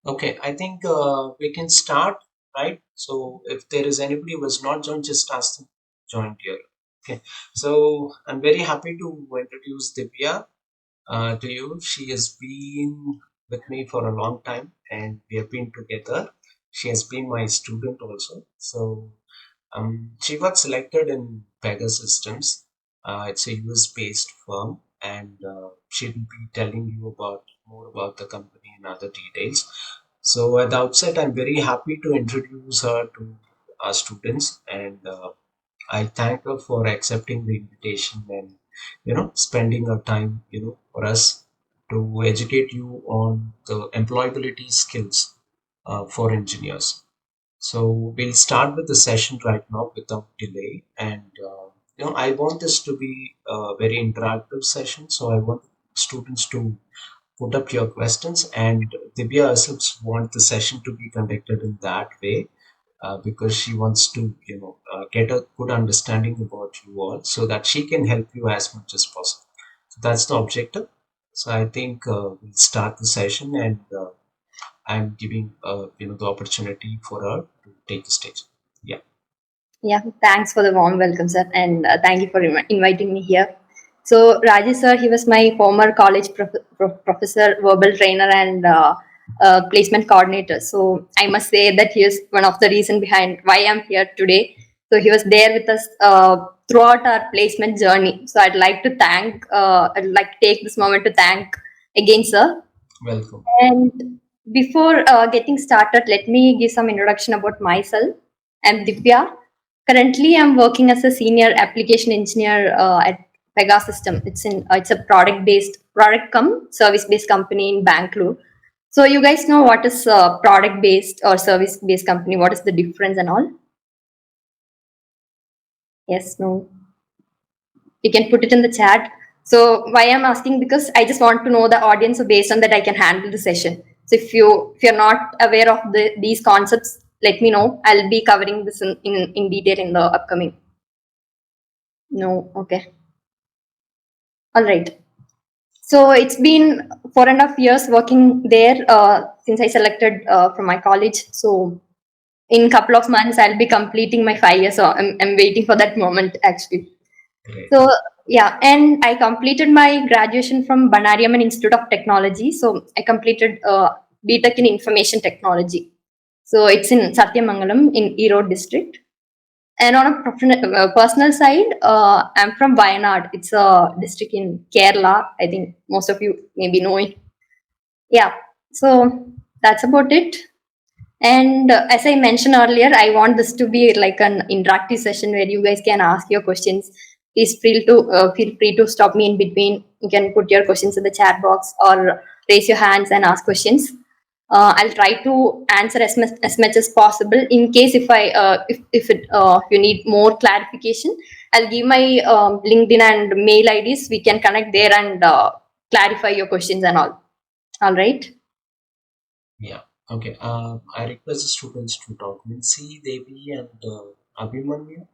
Okay, I think we can start, right? So if there is anybody who has not joined, just ask them to join here. Okay, so I'm very happy to introduce Divya to you. She has been with me for a long time and we have been together. She has been my student also. So she got selected in Pegasystems. It's a US-based firm, and she will be telling you about more about the company and other details. So at the outset, I'm very happy to introduce her to our students, and I thank her for accepting the invitation and spending her time for us to educate you on the employability skills for engineers. So we'll start with the session right now without delay. And I want this to be a very interactive session. So I want students to put up your questions, and Divya herself want the session to be conducted in that way because she wants to, get a good understanding about you all so that she can help you as much as possible. So that's the objective. So I think we'll start the session, and I'm giving the opportunity for her to take the stage. Yeah. Yeah, thanks for the warm welcome, sir, and thank you for inviting me here. So, Rajesh, sir, he was my former college professor, verbal trainer, and placement coordinator. So, I must say that he is one of the reason behind why I'm here today. So, he was there with us throughout our placement journey. So, I'd like to take this moment to thank again, sir. Welcome. And before getting started, let me give some introduction about myself. I'm Divya. Currently, I'm working as a senior application engineer at Pegasystems. It's a product come service based company in Bangalore. So you guys know what is product based or service based company? What is the difference and all? Yes, no. You can put it in the chat. So why I'm asking, because I just want to know the audience, so based on that I can handle the session. So if you're not aware of these concepts, let me know. I'll be covering this in detail in the upcoming. No, okay. All right. So it's been 4.5 years working there since I selected from my college. So in a couple of months, I'll be completing my 5 years. So I'm waiting for that moment actually. Great. So yeah, and I completed my graduation from Banariaman Institute of Technology. So I completed BTech in Information Technology. So it's in Satyamangalam in Erode district. And on a personal side, I'm from Wayanad. It's a district in Kerala. I think most of you maybe know it. Yeah. So that's about it. And as I mentioned earlier, I want this to be like an interactive session where you guys can ask your questions. Please feel free to stop me in between. You can put your questions in the chat box or raise your hands and ask questions. I'll try to answer as much as possible. In case if you need more clarification, I'll give my LinkedIn and mail IDs. We can connect there and clarify your questions and all. All right. Yeah. Okay. I request the students to talk. Mincy, Devi, and Abhimanyu.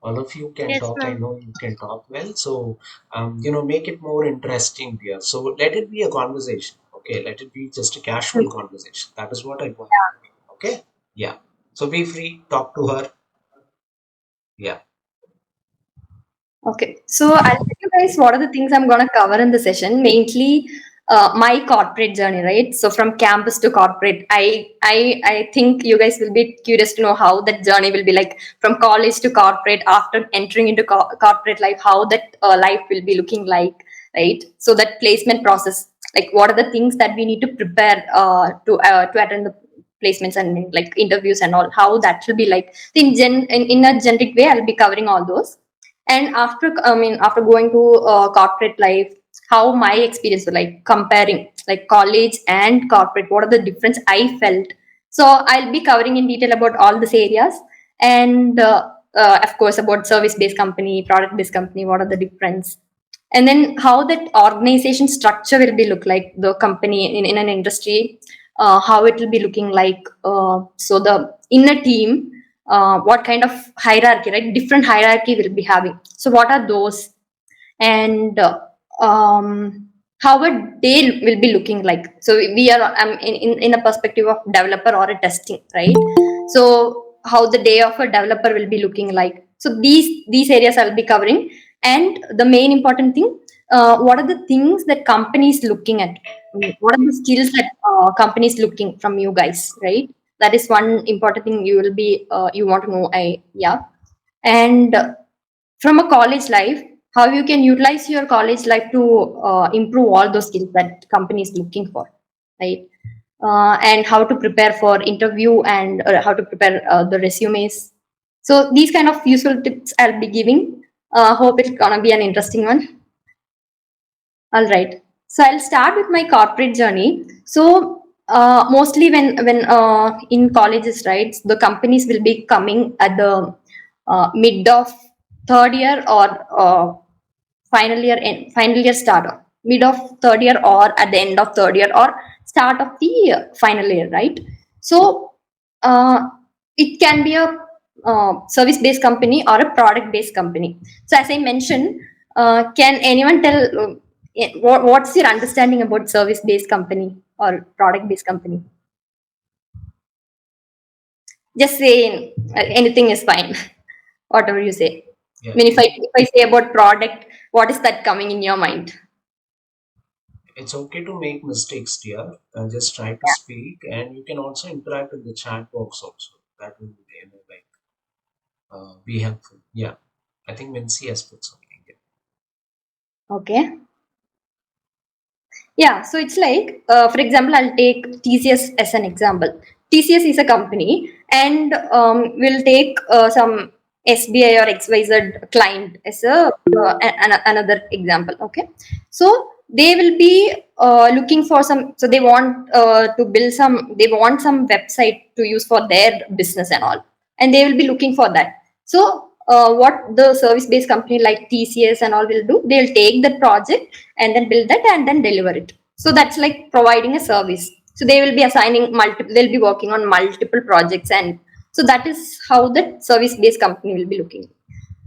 All of you can Yes, talk. I ma'am. know you can talk well. So, make it more interesting here. So let it be a conversation. Okay. Let it be just a casual conversation. That is what I want. Okay. Yeah. So be free. Talk to her. Yeah. Okay, so I'll tell you guys what are the things I'm gonna cover in the session. Mainly, my corporate journey, right? So from campus to corporate, I think you guys will be curious to know how that journey will be like from college to corporate after entering into corporate life, how that life will be looking like, right? So that placement process, like what are the things that we need to prepare to attend the placements and like interviews and all, how that will be like. In a generic way, I'll be covering all those. And after going to corporate life, how my experience was like comparing like college and corporate, what are the difference I felt. So I'll be covering in detail about all these areas. And of course about service based company, product based company, what are the difference, and then how that organization structure will be look like, the company in an industry, how it will be looking like. So the in a team, what kind of hierarchy, right? Different hierarchy will be having. So what are those? And how a day will be looking like. So we are in a perspective of developer or a testing, right? So how the day of a developer will be looking like. So these areas I'll be covering. And the main important thing, what are the things that companies looking at? What are the skills that companies looking from you guys, right? That is one important thing you will be you want to know. And from a college life, how you can utilize your college life to improve all those skills that company is looking for, right? And how to prepare for interview, and how to prepare the resumes. So these kind of useful tips I'll be giving. Hope it's gonna be an interesting one. All right. So I'll start with my corporate journey. So mostly when in colleges, right, the companies will be coming at the mid of third year, or final year start of mid of third year, or at the end of third year, or start of the final year, right? So uh, it can be a service based company or a product based company. So as I mentioned, can anyone tell what's your understanding about service based company or product based company? Just say anything is fine. Whatever you say. Yeah, I mean, if I say about product, what is that coming in your mind? it's okay to make mistakes, dear. Just try to speak, and you can also interact with the chat box also. That will be, like, be helpful. Yeah, I think Mincy has put something. Yeah. Okay. Yeah, so it's like, for example, I'll take TCS as an example. TCS is a company, and we'll take some SBI or XYZ client as another example. Okay, so they will be looking for some. So they want to build some. They want some website to use for their business and all, and they will be looking for that. So what the service based company like TCS and all will do, they'll take the project and then build that and then deliver it. So that's like providing a service. So they will be assigning multiple, they'll be working on multiple projects, and so that is how the service based company will be looking.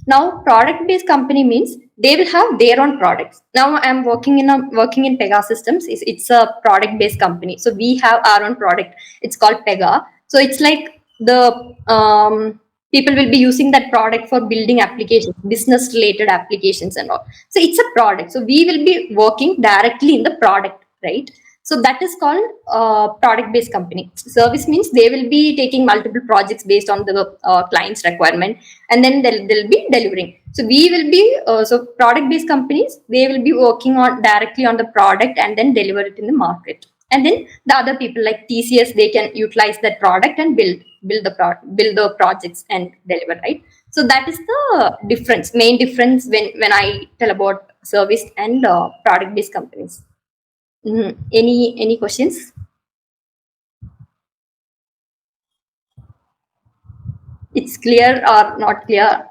Now product based company means they will have their own products. Now I'm working in Pegasystems. It's a product based company, so we have our own product. It's called Pega. So it's like the people will be using that product for building applications, business related applications and all. So it's a product, so we will be working directly in the product, right? So that is called product based company. Service means they will be taking multiple projects based on the client's requirement, and then they'll be delivering. So we will be so product based companies, they will be working on directly on the product and then deliver it in the market. And then the other people like TCS, they can utilize that product and build the projects and deliver, right? So that is the difference, main difference when I tell about service and product based companies. Any questions? It's clear or not clear?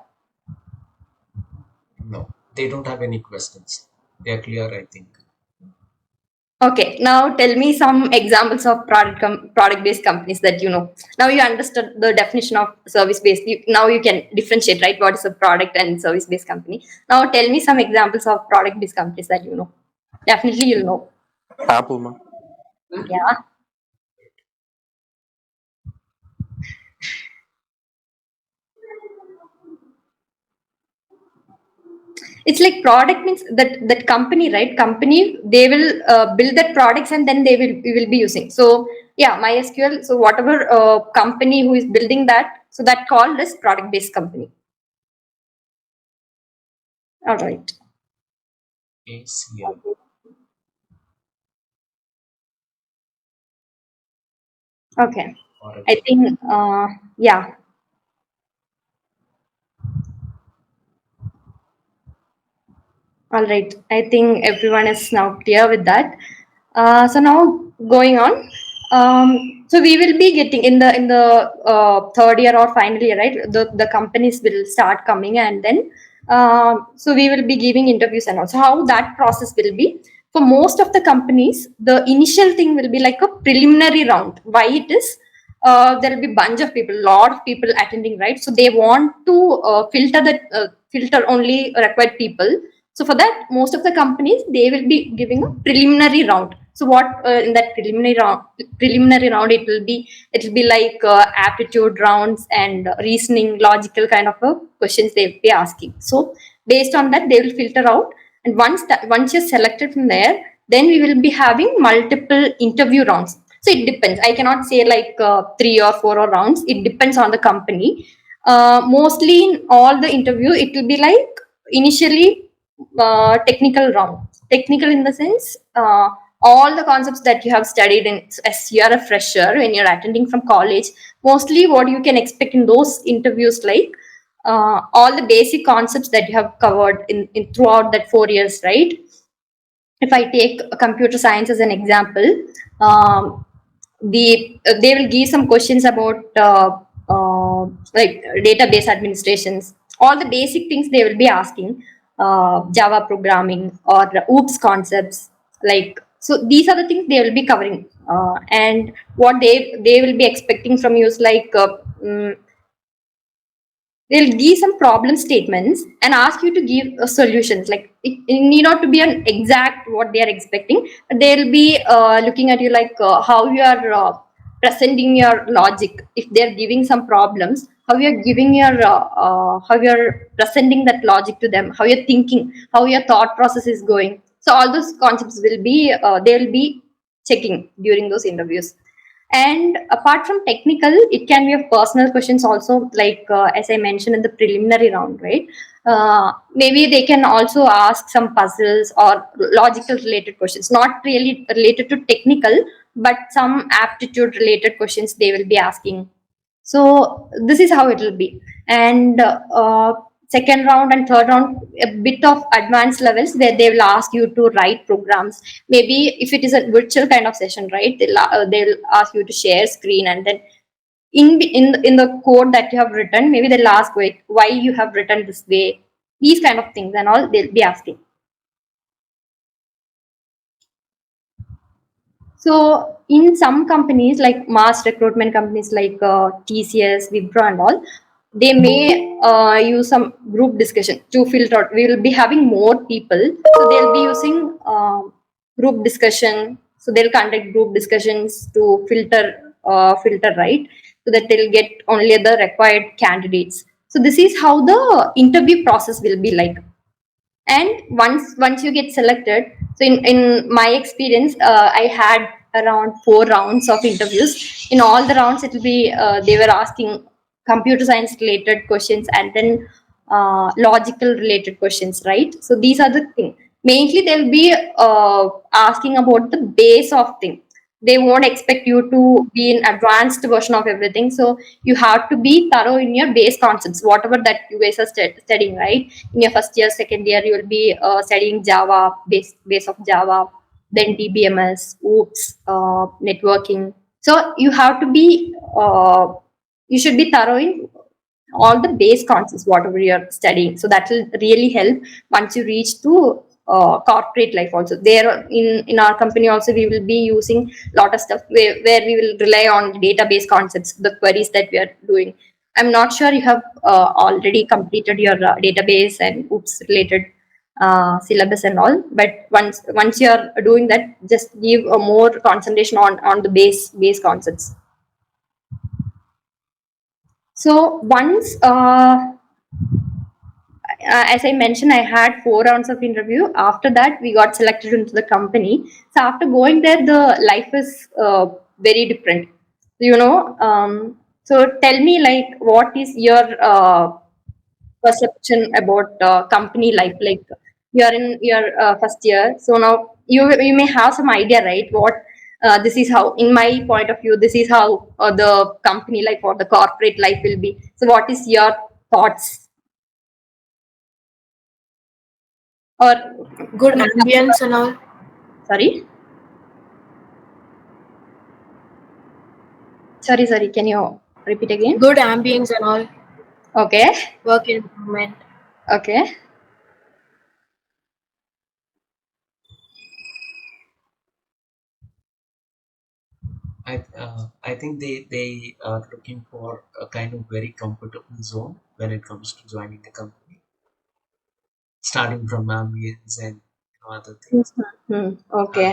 No, they don't have any questions. They are clear, I think. Okay, now tell me some examples of product based companies that you know. Now you understood the definition of service based. Now you can differentiate, right? What is a product and service based company? Now tell me some examples of product based companies that you know. Definitely you'll know. Apple, ma. Yeah. It's like product means that company, right? Company, they will build that products and then they will we will be using. So yeah, MySQL. So whatever company who is building that, so that called as product based company. All right. ACL. Okay. Or I think yeah. All right. I think everyone is now clear with that. So now going on. So we will be getting in the third year or final year, right? The companies will start coming, and then so we will be giving interviews and also how that process will be. For most of the companies, the initial thing will be like a preliminary round. Why it is? There will be bunch of people, lot of people attending, right? So they want to filter only required people. So for that, most of the companies, they will be giving a preliminary round. So what in that preliminary round, it will be like aptitude rounds and reasoning, logical kind of questions they will be asking. So based on that, they will filter out, and once you're selected from there, then we will be having multiple interview rounds. So it depends. I cannot say like 3 or 4 rounds. It depends on the company. Mostly in all the interview, it will be like initially technical round. Technical in the sense, all the concepts that you have studied in, as you are a fresher when you're attending from college, mostly what you can expect in those interviews, like all the basic concepts that you have covered in throughout that 4 years, right? If I take computer science as an example, they will give some questions about like database administrations, all the basic things they will be asking, Java programming or OOPS concepts, like, so these are the things they will be covering, and what they will be expecting from you is like they'll give some problem statements and ask you to give solutions. Like it need not to be an exact what they are expecting, but they'll be looking at you like how you are presenting your logic. If they're giving some problems, how you're giving your how you're presenting that logic to them, how you're thinking, how your thought process is going. So all those concepts will be they'll be checking during those interviews. And apart from technical, it can be of personal questions also, like as I mentioned in the preliminary round, right? Maybe they can also ask some puzzles or logical related questions, not really related to technical, but some aptitude related questions they will be asking. So this is how it will be. And second round and third round, a bit of advanced levels where they will ask you to write programs. Maybe if it is a virtual kind of session, right? They'll ask you to share screen, and then in the code that you have written, maybe they'll ask, wait, why you have written this way. These kind of things and all they'll be asking. So in some companies, like mass recruitment companies like TCS, Wipro, and all, they may use some group discussion to filter out. We will be having more people, so they'll be using group discussion. So they'll conduct group discussions to filter, right, so that they'll get only the required candidates. So this is how the interview process will be like. And once you get selected, so in my experience, I had around 4 rounds of interviews. In all the rounds, it will be they were asking computer science related questions, and then logical related questions, right? So these are the things. Mainly they'll be asking about the base of thing. They won't expect you to be an advanced version of everything. So you have to be thorough in your base concepts, whatever that you guys are studying, right? In your first year, second year, you will be studying Java, base of Java, then DBMS, OOPS, networking. So you have to be you should be thorough in all the base concepts, whatever you're studying. So that will really help once you reach to corporate life also. There in our company also, we will be using a lot of stuff where we will rely on database concepts, the queries that we are doing. I'm not sure you have already completed your database and OOPS related syllabus and all, but once you're doing that, just give a more concentration on the base concepts. So once as I mentioned, I had 4 rounds of interview. After that, we got selected into the company. So after going there, the life is very different. So tell me, like, what is your perception about company life? Like, you are in your first year, so now you may have some idea, right? What this is how, in my point of view, this is how the company life or the corporate life will be. So, what is your thoughts? Or Good ambience and all. sorry, sorry. Can you repeat again? Good ambience and all. Okay, Work environment. okay. I think they are looking for a kind of very comfortable zone when it comes to joining the company. starting from ambience and other things. Okay.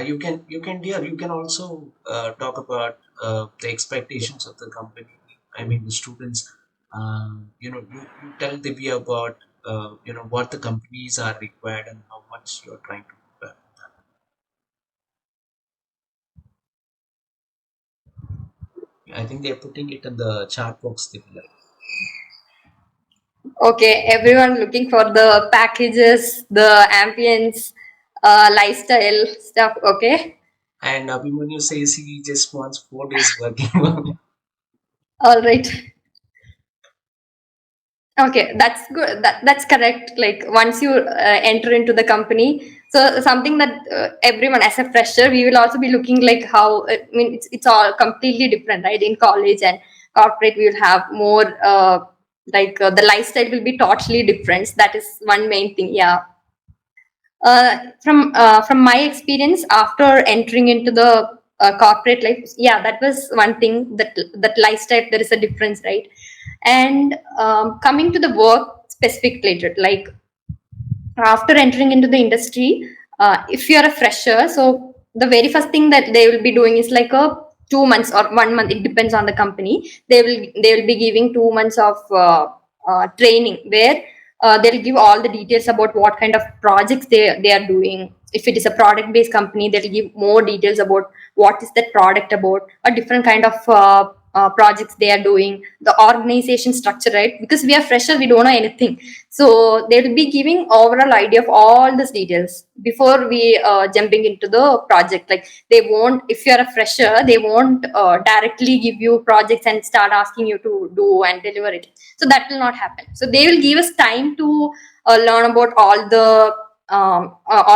You can also talk about the expectations of the company. I mean, the students. You tell Divya about what the companies are required and how much you're trying to prepare. I think they're putting it in the chat box, Divya. Okay, everyone looking for the packages, the ambience, lifestyle stuff. Okay, And Abhimanyu says he just wants 4 days working. all right. Okay, that's good. That's correct. Like once you enter into the company, so something that everyone as a fresher, we will also be looking like how. I mean, it's all completely different, right? In college and corporate, we will have more the lifestyle will be totally different. That is one main thing. Yeah. From my experience after entering into the corporate life, yeah, that was one thing, that lifestyle, there is a difference, right? And coming to the work specific later, like after entering into the industry, if you're a fresher, so the very first thing that they will be doing is like a 2 months or 1 month, it depends on the company. They will be giving 2 months of training where they'll give all the details about what kind of projects they are doing. If it is a product based company, they'll give more details about what is that product about, a different kind of projects they are doing, the organization structure, right? Because we are fresher, we don't know anything, so they will be giving overall idea of all these details before we jumping into the project. Like they won't, if you're a fresher, they won't directly give you projects and start asking you to do and deliver it. So that will not happen. So they will give us time to learn about all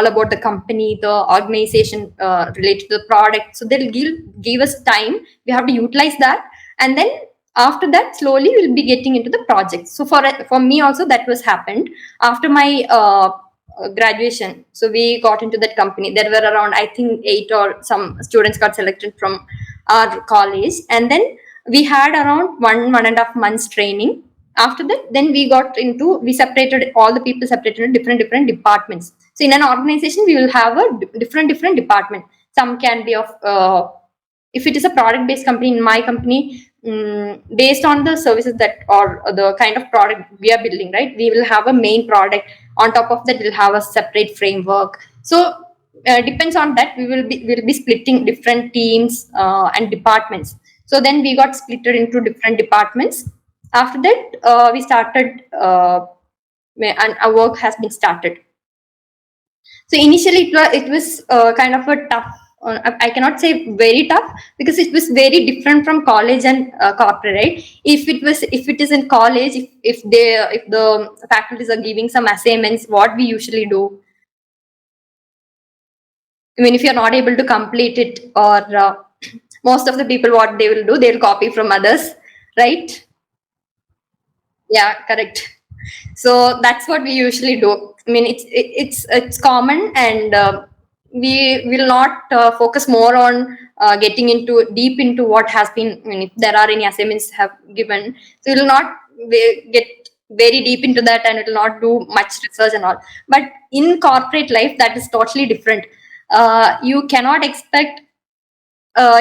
about the company, the organization related to the product. So they'll give us time. We have to utilize that, and then after that slowly we'll be getting into the project. So for me also that was happened after my graduation. So we got into that company. There were around, I think, 8 or some students got selected from our college, and then we had around 1.5 months training. After that, then we separated, all the people separated into different departments. So in an organization we will have a different department. Some can be of if it is a product based company, in my company, based on the services that, or the kind of product we are building, right, we will have a main product. On top of that, we'll have a separate framework. So depends on that, we'll be splitting different teams and departments. So then we got splitted into different departments. After that, we started and our work has been started. So initially it was kind of a tough, I cannot say very tough, because it was very different from college and corporate, right? If it is in college, if the faculties are giving some assignments, what we usually do, I mean, if you're not able to complete it, or most of the people, what they will do, they'll copy from others, right? Yeah, correct. So that's what we usually do. I mean, it's common, and we will not focus more on getting into deep into what has been, I mean, if there are any assignments have given, so we will not get very deep into that, and it will not do much research and all. But in corporate life, that is totally different. You cannot expect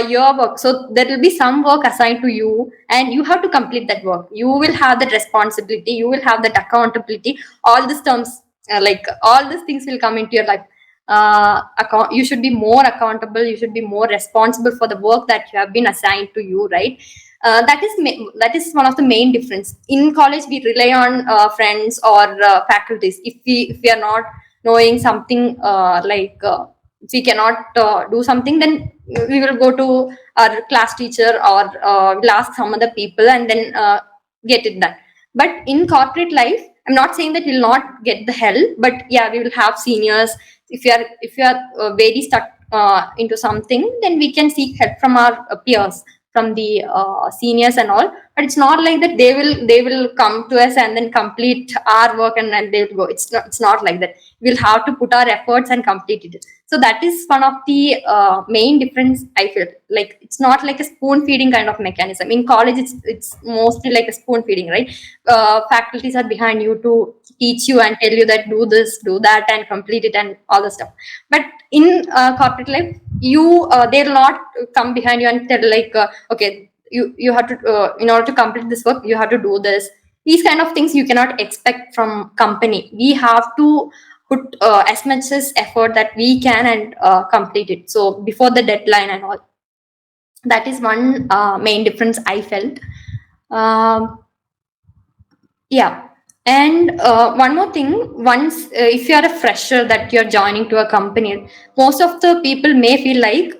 your work. So there will be some work assigned to you, and you have to complete that work. You will have that responsibility. You will have that accountability. All these terms, like all these things, will come into your life. You should be more accountable. You should be more responsible for the work that you have been assigned to you, right? That is one of the main difference. In college, we rely on friends or faculties. If we are not knowing something, if we cannot do something, then we will go to our class teacher, or we'll ask some other people, and then get it done. But in corporate life, I'm not saying that we'll not get the help, but yeah, we will have seniors. If you are very stuck into something, then we can seek help from our peers, from the seniors and all. but it's not like that they will come to us and then complete our work and then they'll go. It's not like that. We'll have to put our efforts and complete it. So that is one of the main difference I feel. Like it's not like a spoon feeding kind of mechanism. In college it's mostly like a spoon feeding, right? Faculties are behind you to teach you and tell you that do this, do that, and complete it and all the stuff. But in corporate life, they'll not come behind you and tell like, okay, you have to in order to complete this work you have to do this. These kind of things you cannot expect from company. We have to put as much as effort that we can and complete it, so before the deadline and all. That is one main difference I felt. um, yeah. And one more thing, once if you are a fresher that you're joining to a company, most of the people may feel like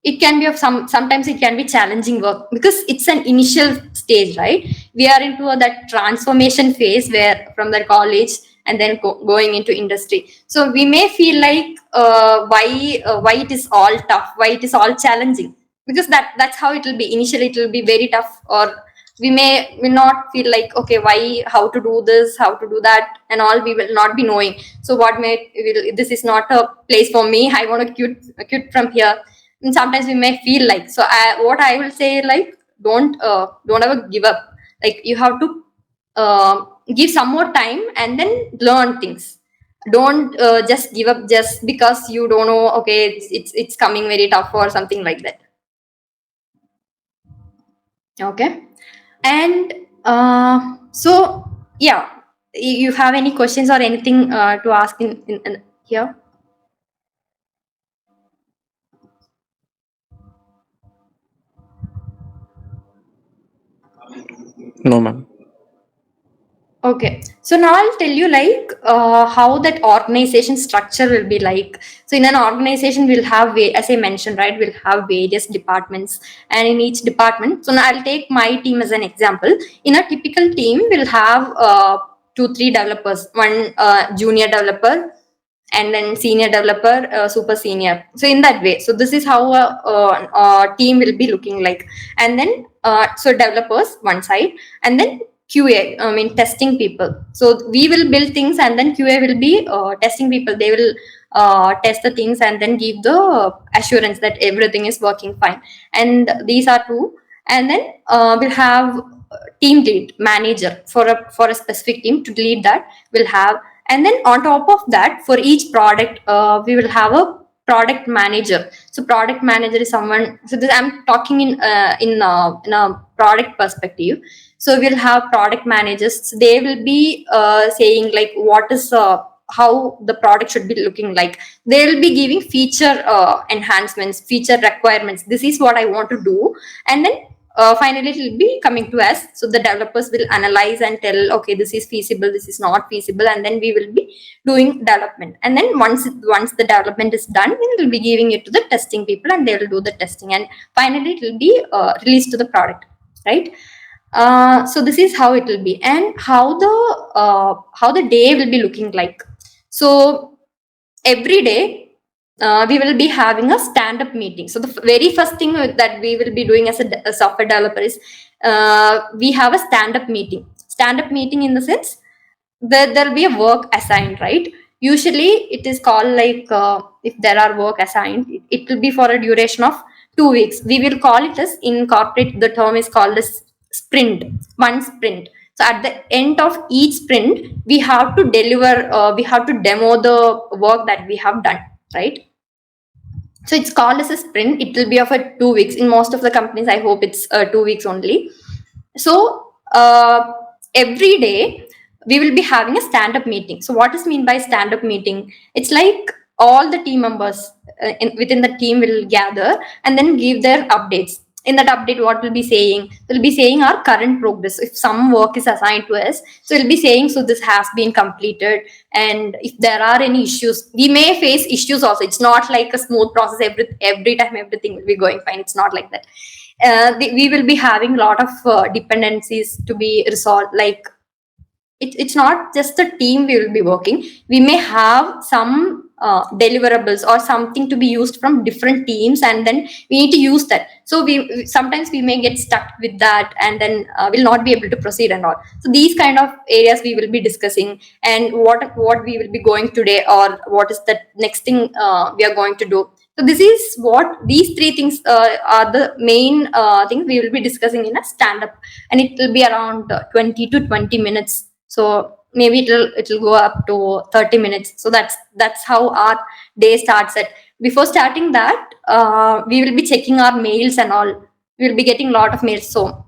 it can be of sometimes it can be challenging work because it's an initial stage, right? We are into that transformation phase where from the college and then going into industry. So we may feel like why it is all tough, why it is all challenging, because that's how it will be. Initially it will be very tough, or we may will not feel like, okay, why, how to do this, how to do that and all, we will not be knowing. So what may this is not a place for me, I want to quit from here. And sometimes we may feel like, so what I will say, like, don't ever give up. Like you have to give some more time and then learn things. Don't just give up just because you don't know, okay, it's coming very tough or something like that. Okay. And so yeah, you have any questions or anything to ask in here? No, ma'am. Okay, so now I'll tell you like how that organization structure will be like. So in an organization, we'll have, as I mentioned, right, we'll have various departments, and in each department. So now I'll take my team as an example. In a typical team, we'll have 2-3 developers, one junior developer, and then senior developer, super senior. So in that way, so this is how a team will be looking like. And then so developers one side, and then QA, I mean testing people. So we will build things, and then QA will be testing people. They will test the things and then give the assurance that everything is working fine. And these are two. And then we'll have team lead, manager for a specific team to lead that. We'll have, and then on top of that, for each product, we will have a product manager. So product manager is someone. So this, I'm talking in a product perspective. So we'll have product managers. So they will be saying like what is how the product should be looking like. They will be giving feature enhancements, feature requirements. This is what I want to do, and then finally it will be coming to us. So the developers will analyze and tell, okay, this is feasible, this is not feasible, and then we will be doing development. And then once the development is done, we will be giving it to the testing people, and they will do the testing, and finally it will be released to the product, right? So this is how it will be, and how the day will be looking like. So every day we will be having a stand-up meeting. So the very first thing that we will be doing as a software developer is we have a stand-up meeting. Stand-up meeting in the sense that there will be a work assigned, right? Usually it is called like if there are work assigned, it will be for a duration of 2 weeks. We will call it as, in corporate the term is called as sprint, one sprint. So at the end of each sprint, we have to deliver, we have to demo the work that we have done, right? So it's called as a sprint. It will be of a 2 weeks. In most of the companies, I hope it's 2 weeks only. So every day we will be having a stand-up meeting. So what is mean by stand-up meeting? It's like all the team members within the team will gather and then give their updates. In that update, what will be saying? We'll be saying our current progress. If some work is assigned to us, so we'll be saying, so this has been completed. And if there are any issues, we may face issues also. It's not like a smooth process. Every time everything will be going fine. It's not like that. We will be having a lot of dependencies to be resolved. Like it's not just the team we will be working. We may have some deliverables or something to be used from different teams, and then we need to use that. So we sometimes we may get stuck with that, and then will not be able to proceed and all. So these kind of areas we will be discussing, and what we will be going today, or what is the next thing we are going to do. So this is what these three things are the main things we will be discussing in a stand up, and it will be around 20 to 20 minutes. So maybe it'll go up to 30 minutes. So that's how our day starts. At before starting that, we will be checking our mails and all. We will be getting a lot of mails. So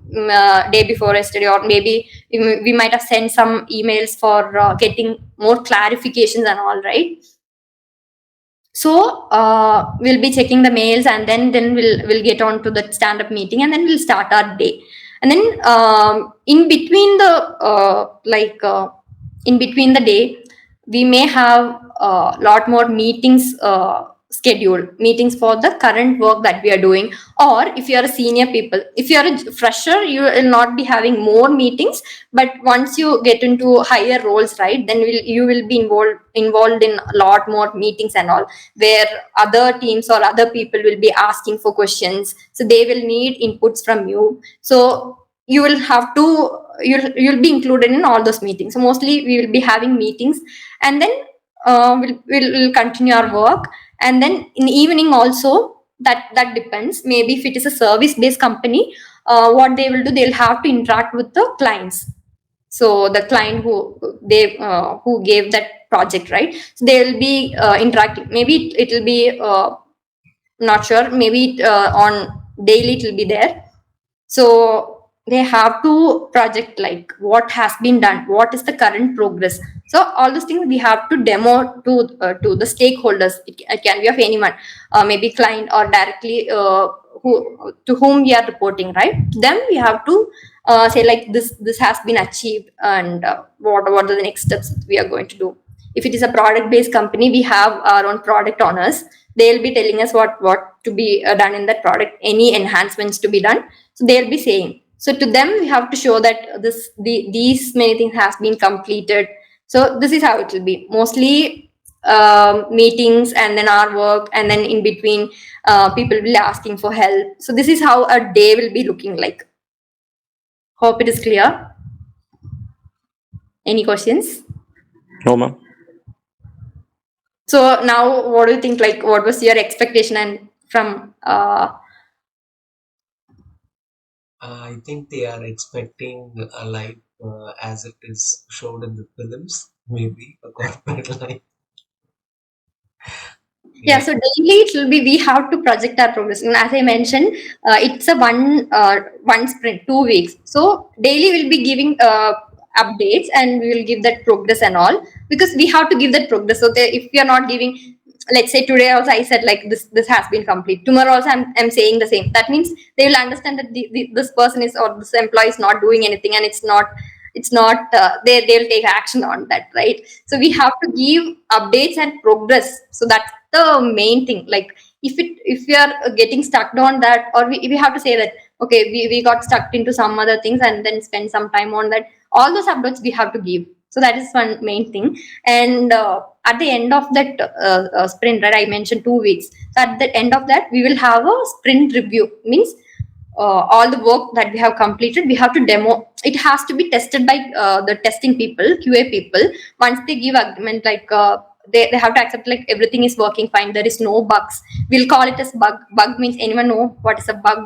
day before yesterday, or maybe we might have sent some emails for getting more clarifications and all, right? So we'll be checking the mails, and then we'll get on to the stand up meeting, and then we'll start our day. And then in between the in between the day, we may have a lot more meetings scheduled, meetings for the current work that we are doing. Or if you are a senior people, if you are a fresher, you will not be having more meetings. But once you get into higher roles, right, then you will be involved in a lot more meetings and all, where other teams or other people will be asking for questions, so they will need inputs from you. So you will have to, you'll be included in all those meetings. So mostly we will be having meetings, and then we'll continue our work. And then in the evening also, that depends. Maybe if it is a service based company, what they will do, they'll have to interact with the clients. So the client who gave that project, right, so they will be interacting. Maybe it will be not sure, maybe on daily it will be there. So they have to project like what has been done, what is the current progress. So all those things we have to demo to the stakeholders. It can be of anyone, maybe client or directly to whom we are reporting, right? Then we have to say like this has been achieved, and what are the next steps that we are going to do. If it is a product based company, we have our own product owners. They'll be telling us what to be done in that product, any enhancements to be done. So they'll be saying, so to them we have to show that these many things has been completed. So this is how it will be mostly, meetings, and then our work, and then in between people will be asking for help. So this is how a day will be looking like. Hope it is clear. Any questions? No, ma'am. So now what do you think, like what was your expectation, and from I think they are expecting a life as it is shown in the films, maybe a corporate life. yeah, so daily it will be, we have to project our progress. And as I mentioned, it's a one sprint, 2 weeks. So daily we'll be giving updates, and we will give that progress and all, because we have to give that progress. So if we are not giving, let's say today also I said like this has been complete, tomorrow also I'm saying the same, that means they will understand that this person is, or this employee is not doing anything, and it's not they'll take action on that, right? So we have to give updates and progress. So that's the main thing. Like if we are getting stuck on that, or we have to say that okay, we got stuck into some other things, and then spend some time on that. All those updates we have to give. So that is one main thing. And at the end of that sprint, right, I mentioned 2 weeks. So at the end of that, we will have a sprint review. Means all the work that we have completed, we have to demo. It has to be tested by the testing people, QA people. Once they give agreement, like they have to accept like everything is working fine, there is no bugs. We'll call it as bug. Bug means, anyone know what is a bug?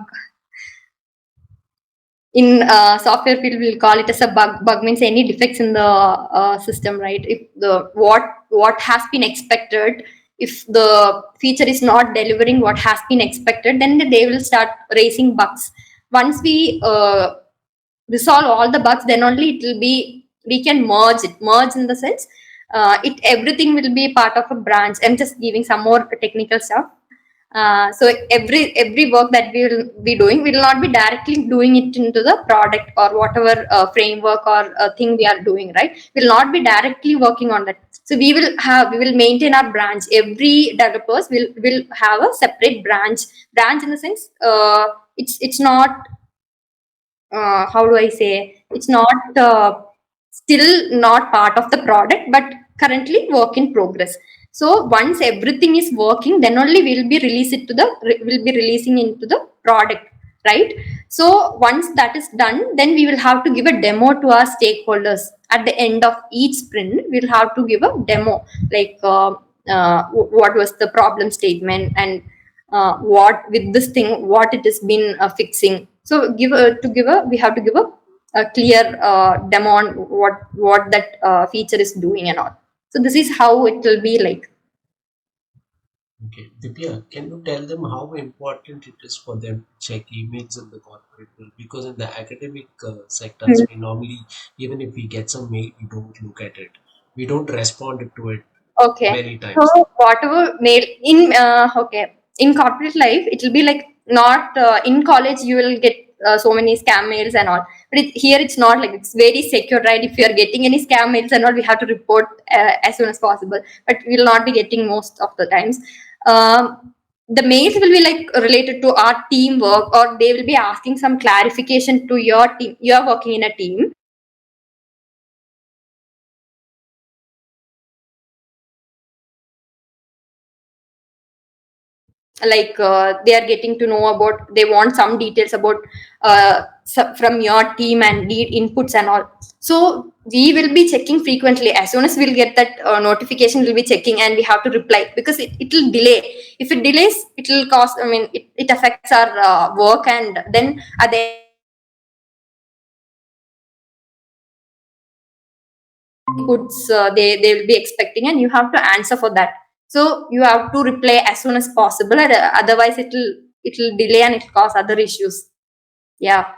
In software field, we'll call it as a bug. Bug means any defects in the system, right? If the what has been expected, if the feature is not delivering what has been expected, then they will start raising bugs. Once we resolve all the bugs, then only it will be, we can merge in the sense, it everything will be part of a branch. I'm just giving some more technical stuff. So every work that we will be doing, we will not be directly doing it into the product or whatever framework or thing we are doing, right? We will not be directly working on that. So we will maintain our branch. Every developers will have a separate branch in the sense, it's not, how do I say, it's not still not part of the product, but currently work in progress. So once everything is working, then only we'll be releasing into the product, right? So once that is done, then we will have to give a demo to our stakeholders. At the end of each sprint, we'll have to give a demo, like what was the problem statement, and what with this thing, what it has been fixing. So we have to give a clear demo on what that feature is doing and all. So this is how it will be like. Okay, Divya, can you tell them how important it is for them to check emails in the corporate world? Because in the academic sectors, we normally, even if we get some mail, we don't look at it. We don't respond to it Okay. many So times. whatever mail in in corporate life, it will be like not in college you will get so many scam mails and all. But here it's not like, it's very secure, right? If you are getting any scam mails and all, we have to report as soon as possible. But we will not be getting most of the times. The mails will be like related to our teamwork, or they will be asking some clarification to your team. You are working in a team, like they are getting to know about, they want some details about from your team and need inputs and all. So we will be checking frequently. As soon as we'll get that notification, we'll be checking and we have to reply, because it will delay. If it delays, it will cause, I mean, it affects our work, and then at the inputs they will be expecting, and you have to answer for that. So you have to reply as soon as possible, and otherwise it will delay and it will cause other issues. Yeah.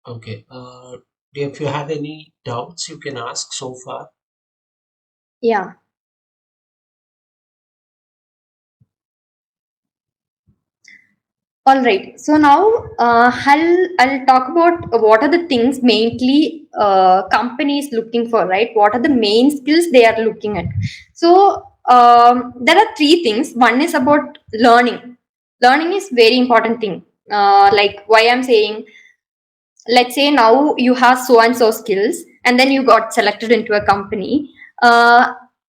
Okay. If you have any doubts, you can ask so far. Yeah. All right. So now I'll talk about what are the things mainly companies looking for, right? What are the main skills they are looking at? So there are three things. One is about learning. Learning is very important thing. Like why I'm saying, let's say now you have so and so skills, and then you got selected into a company.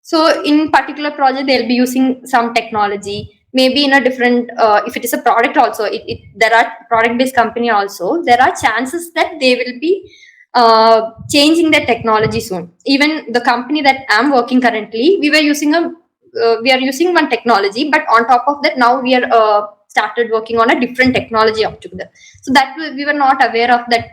So in particular project they'll be using some technology, maybe in a different if it is a product also, there are product based company also, there are chances that they will be changing their technology soon. Even the company that I'm working currently, we are using one technology, but on top of that now we are started working on a different technology altogether. So that we were not aware of that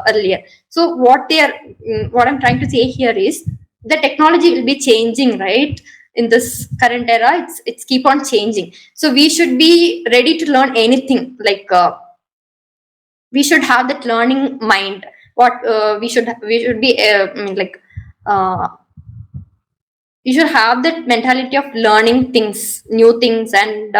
earlier. So what I'm trying to say here is, the technology will be changing, right? In this current era, it's keep on changing. So we should be ready to learn anything, like we should have that learning mind. What we should be like uh, you should have that mentality of learning new things, and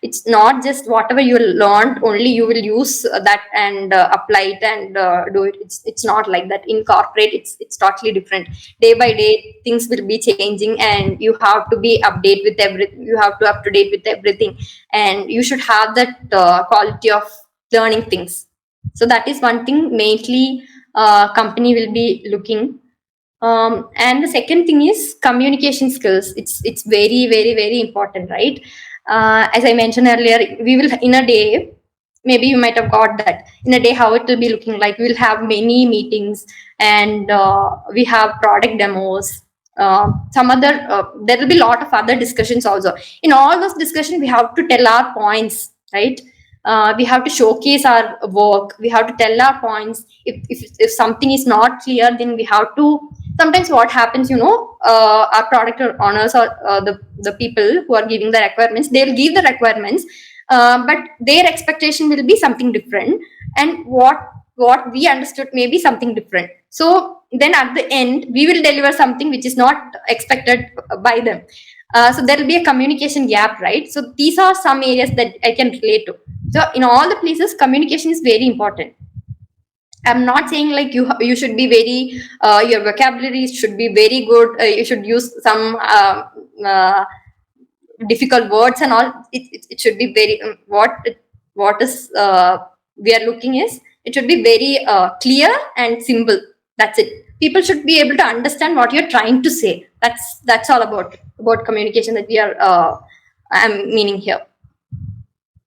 it's not just whatever you learned only you will use that and apply it and do it. It's not like that. In corporate, it's totally different. Day by day things will be changing, and you have to be update with everything, you have to up to date with everything, and you should have that quality of learning things. So that is one thing mainly company will be looking. And the second thing is communication skills. It's very very very important, right? As I mentioned earlier, we will in a day, maybe you might have got that, in a day how it will be looking like. We'll have many meetings, and we have product demos. Some other there will be a lot of other discussions also. In all those discussions, we have to tell our points, right? We have to showcase our work, we have to tell our points. If something is not clear, then we have to, sometimes what happens, our product owners, or the people who are giving the requirements, they'll give the requirements, but their expectation will be something different, and what we understood may be something different. So then at the end we will deliver something which is not expected by them. So there will be a communication gap, right? So these are some areas that I can relate to. So in all the places, communication is very important. I'm not saying like you should be very your vocabulary should be very good. You should use some difficult words and all. It should be very what is we are looking is, it should be very clear and simple. That's it. people should be able to understand what you're trying to say. That's all about communication that we are I'm meaning here.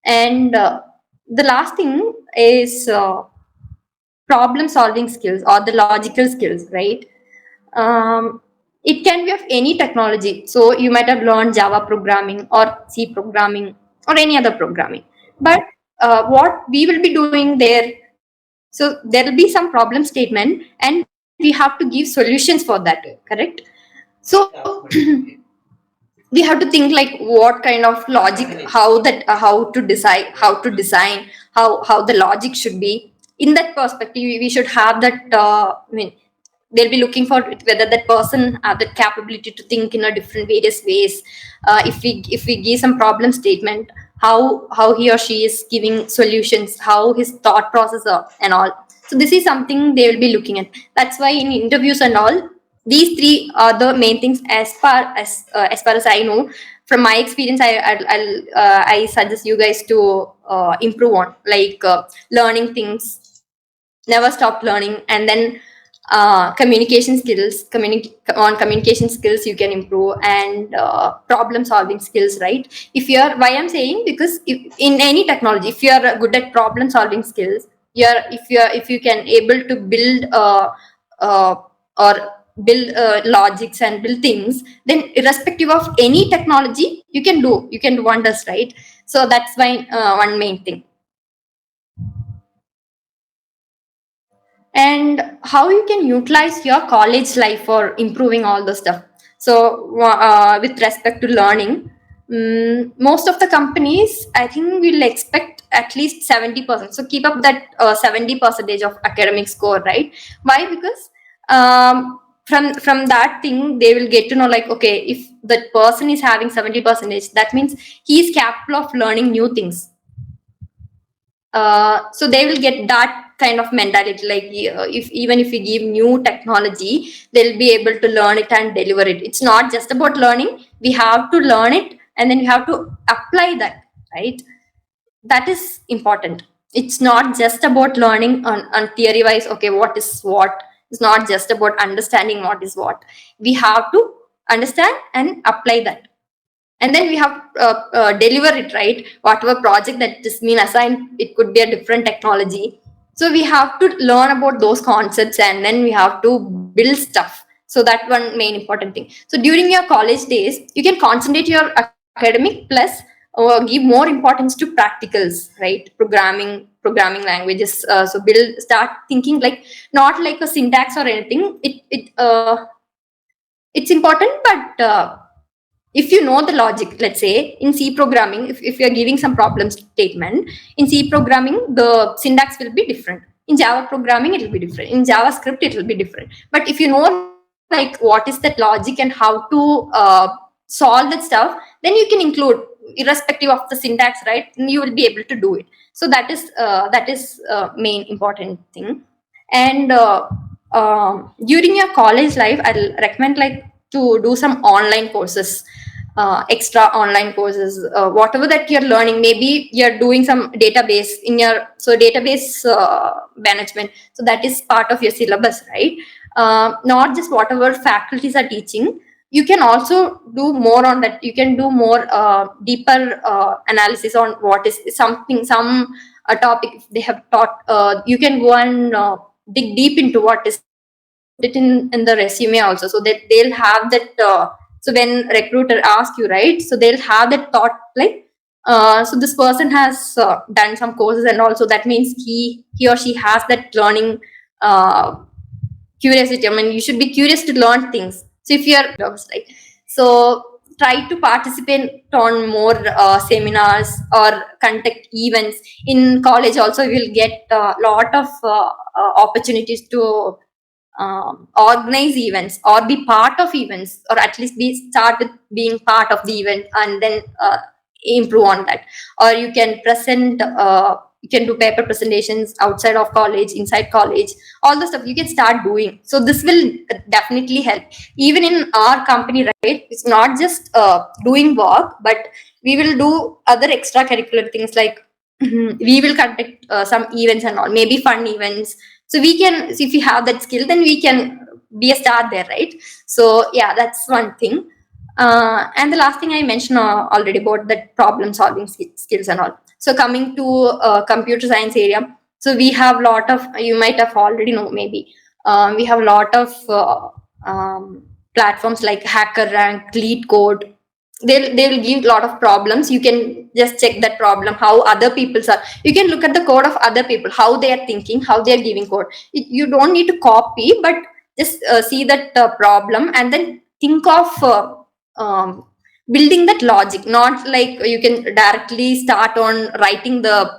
And the last thing is problem solving skills or the logical skills, right? It can be of any technology. So you might have learned Java programming or C programming or any other programming. But what we will be doing there, so there will be some problem statement and we have to give solutions for that, correct? So we have to think like what kind of logic, how to decide, how to design, how the logic should be. In that perspective, we should have that. I mean, they'll be looking for whether that person have the capability to think in a different various ways. If we give some problem statement, how he or she is giving solutions, how his thought process are, and all. So this is something they will be looking at. That's why in interviews and all, these three are the main things as far as I know. From my experience, I suggest you guys to improve on, like learning things, never stop learning. And then communication skills, on communication skills you can improve. And problem solving skills, right? If you're, why I'm saying, because in any technology, if you're good at problem solving skills, if you can able to build uh, or build logics and build things, then irrespective of any technology, you can do wonders, right? So that's why one main thing. And how you can utilize your college life for improving all the stuff. So with respect to learning, most of the companies, I think, will expect at least 70%. So keep up that 70% of academic score, right? Why? Because from that thing they will get to know, like, okay, if that person is having 70%, that means he is capable of learning new things. So they will get that kind of mentality, like if even if we give new technology, they'll be able to learn it and deliver it. It's not just about learning, we have to learn it and then we have to apply that, right? That is important. It's not just about learning on theory wise, okay, what is what. It's not just about understanding what is what. We have to understand and apply that, and then we have deliver it, right? Whatever project that is been assigned, it could be a different technology. So we have to learn about those concepts and then we have to build stuff. So that one main important thing. So during your college days, you can concentrate your academic plus give more importance to practicals, right? Programming languages. So start thinking like, not like a syntax or anything. It's important, but if you know the logic, let's say in C programming, if you're giving some problem statement, in C programming, the syntax will be different. In Java programming, it will be different. In JavaScript, it will be different. But if you know, like, what is that logic and how to solve that stuff, then you can include, irrespective of the syntax, right? And you will be able to do it. So that is main important thing. And during your college life, I'll recommend, like, to do some online courses, extra online courses, whatever that you're learning. Maybe you're doing some database in your, so database management, so that is part of your syllabus, right? Not just whatever faculties are teaching, you can also do more on that. You can do more deeper analysis on what is something, some topic if they have taught. You can go and dig deep into what is it in the resume also, so that they'll have that so when recruiter asks you, right, so they'll have that thought, like, so this person has done some courses, and also that means he or she has that learning curiosity. I mean, you should be curious to learn things. So if you're right, so try to participate on more seminars or conduct events. In college also you will get a lot of opportunities to organize events or be part of events, or at least start with being part of the event and then improve on that. Or you can present, you can do paper presentations outside of college, inside college, all the stuff you can start doing. So this will definitely help. Even in our company, right, it's not just doing work, but we will do other extracurricular things, like we will conduct some events and all, maybe fun events. So we can, so if we have that skill, then we can be a star there, right? So yeah, that's one thing. And the last thing I mentioned already about that problem solving skills and all. So coming to computer science area, so we have lot of, you might have already know maybe, we have a lot of platforms like HackerRank, Lead Code. They'll give a lot of problems. You can just check that problem, how other people's are. You can look at the code of other people, how they are thinking, how they are giving code. You don't need to copy, but just see that problem and then think of building that logic. Not like you can directly start on writing the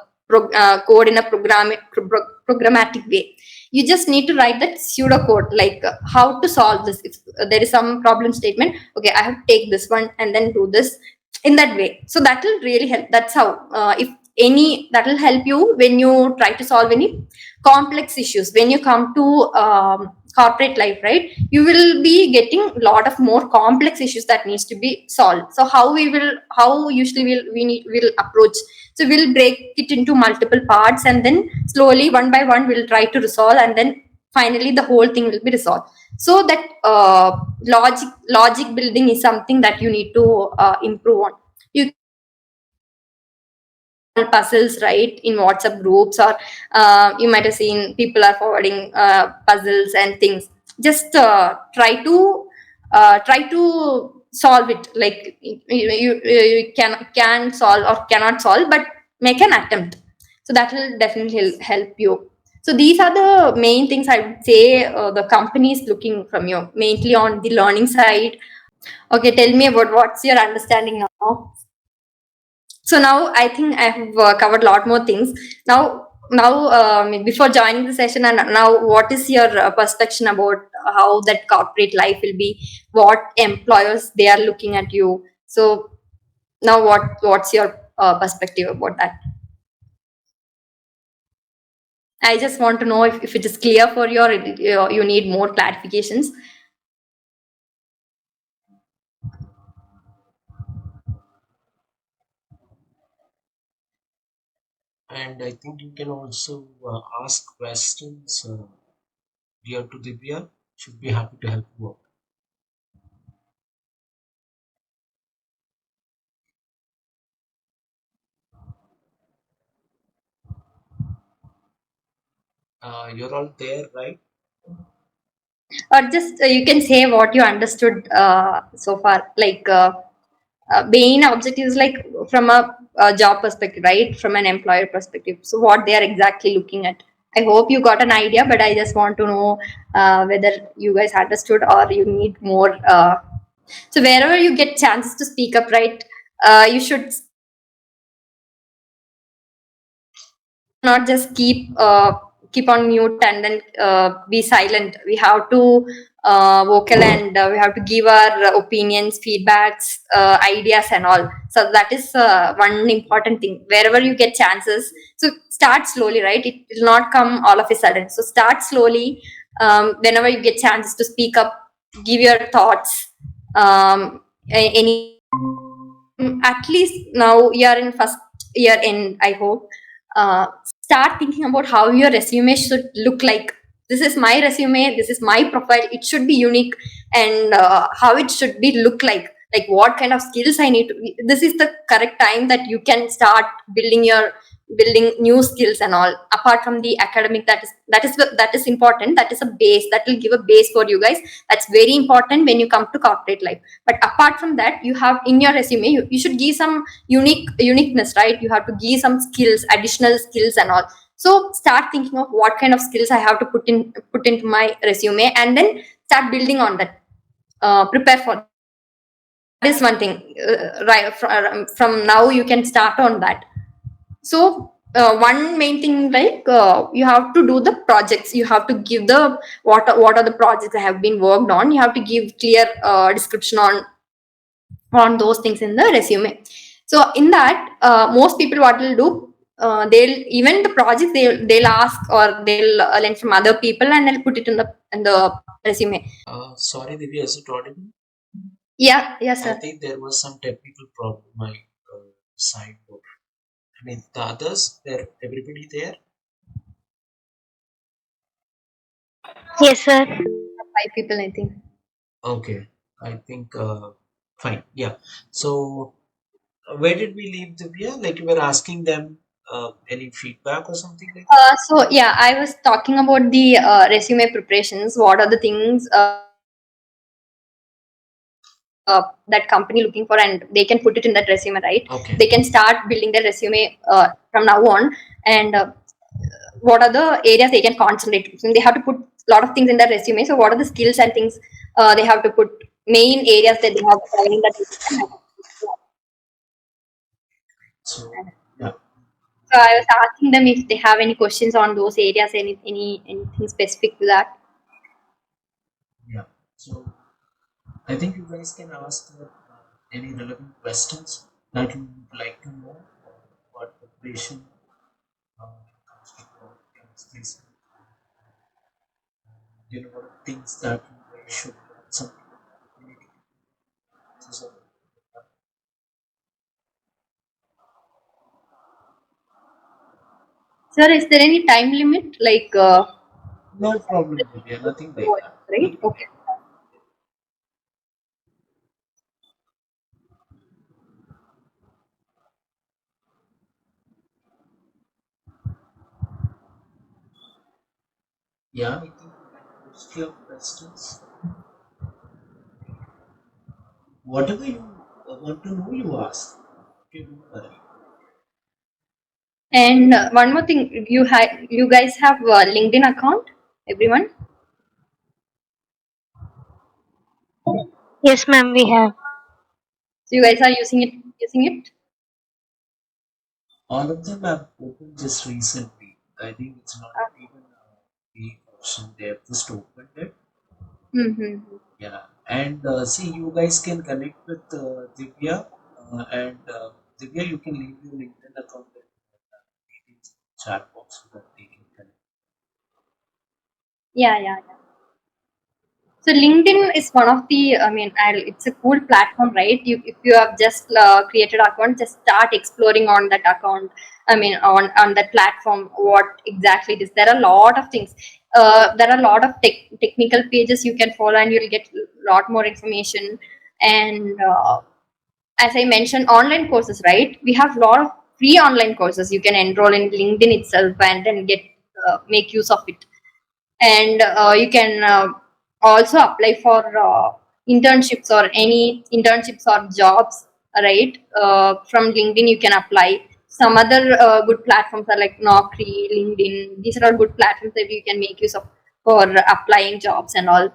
code in a programmatic way. You just need to write that pseudo code, like how to solve this. If there is some problem statement, okay, I have to take this one and then do this in that way. So that will really help. That's how, if any, that will help you when you try to solve any complex issues. When you come to corporate life, right, you will be getting a lot of more complex issues that needs to be solved. So how usually we'll approach. So we'll break it into multiple parts, and then slowly one by one we'll try to resolve, and then finally the whole thing will be resolved. So that logic building is something that you need to improve on. You puzzles, right, in WhatsApp groups, or you might have seen people are forwarding puzzles and things. Just try to solve it. Like you can solve or cannot solve, but make an attempt. So that will definitely help you. So these are the main things I would say the company is looking from you, mainly on the learning side. Okay, tell me about what's your understanding now. So now I think I have covered a lot more things. Now, before joining the session, and now, what is your perception about how that corporate life will be? What employers they are looking at you? So now, what's your perspective about that? I just want to know if it is clear for you, or you need more clarifications. And I think you can also ask questions dear to Divya. Should be happy to help you out. You're all there, right? Or just you can say what you understood so far, like main objectives, like from a job perspective, right, from an employer perspective. So what they are exactly looking at. I hope you got an idea, but I just want to know whether you guys understood or you need more. So wherever you get chances to speak up, right, you should not just keep on mute and then be silent. We have to vocal, and we have to give our opinions, feedbacks, ideas and all. So that is one important thing. Wherever you get chances, so start slowly, right? It will not come all of a sudden. So start slowly. Whenever you get chances to speak up, give your thoughts. Any At least now you are in first year end, I hope. uh, Start thinking about how your resume should look like. This is my resume, this is my profile, it should be unique. And how it should be look like what kind of skills I need to, this is the correct time that you can start building new skills and all. Apart from the academic, that is important. That is a base that will give a base for you guys. That's very important when you come to corporate life. But apart from that, you have in your resume, you should give some uniqueness, right? You have to give some skills, additional skills and all. So start thinking of what kind of skills I have to put into my resume, and then start building on that. Prepare for that is one thing. Right from now you can start on that. So one main thing, like you have to do the projects. You have to give the what are the projects that have been worked on. You have to give clear description on those things in the resume. So in that, most people what will do, they'll even the project they'll ask, or they'll learn from other people, and they'll put it in the resume. Sorry, Divya, is it audible? Yeah, yes, I sir. think there was some technical problem. My side. I mean, the others, they're everybody there. Yes, sir. 5 people, I think. Okay, I think fine. Yeah. So where did we leave, Divya? Like you were asking them any feedback or something like that? So yeah, I was talking about the resume preparations. What are the things that company looking for, and they can put it in that resume, right? Okay. They can start building their resume from now on, and what are the areas they can concentrate. So they have to put a lot of things in their resume. So what are the skills and things they have to put, main areas that they have to cover in that resume. So yeah. So I was asking them if they have any questions on those areas, anything specific to that. Yeah. So I think you guys can ask any relevant questions that you would like to know what preparation comes to chemistry. You know what are things that you guys should learn something about. So, Sir, is there any time limit? Like, no problem, Divya, nothing like what, that. right? Okay. Yeah, I think most your questions, whatever you want to know, you ask. Okay, don't worry. And one more thing, you guys have a LinkedIn account, everyone. Yes, ma'am, we have. So you guys are using it. All of them have opened just recently. I think it's not even a big option. They have just opened it. Mm-hmm. Yeah, and see, you guys can connect with Divya, and Divya, you can leave your LinkedIn account in details in the chat box so that they can connect. Yeah. So LinkedIn is one of the, I mean, it's a cool platform, right? If you have just created account, just start exploring on that account. I mean, on that platform, what exactly it is. There are a lot of things. There are a lot of technical pages you can follow, and you'll get a lot more information. And as I mentioned, online courses, right? We have a lot of free online courses you can enroll in LinkedIn itself, and then get make use of it. And you can also apply for internships or any internships or jobs, right? From LinkedIn you can apply. Some other good platforms are like Naukri, LinkedIn. These are all good platforms that you can make use of for applying jobs and all.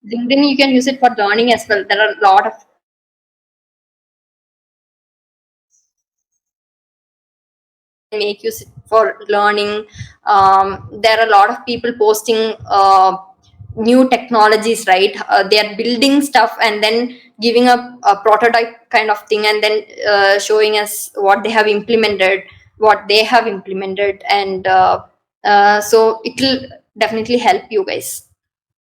LinkedIn you can use it for learning as well. There are a lot of make use for learning. There are a lot of people posting new technologies, right? They are building stuff and then giving a prototype kind of thing, and then showing us what they have implemented, and so it will definitely help you guys.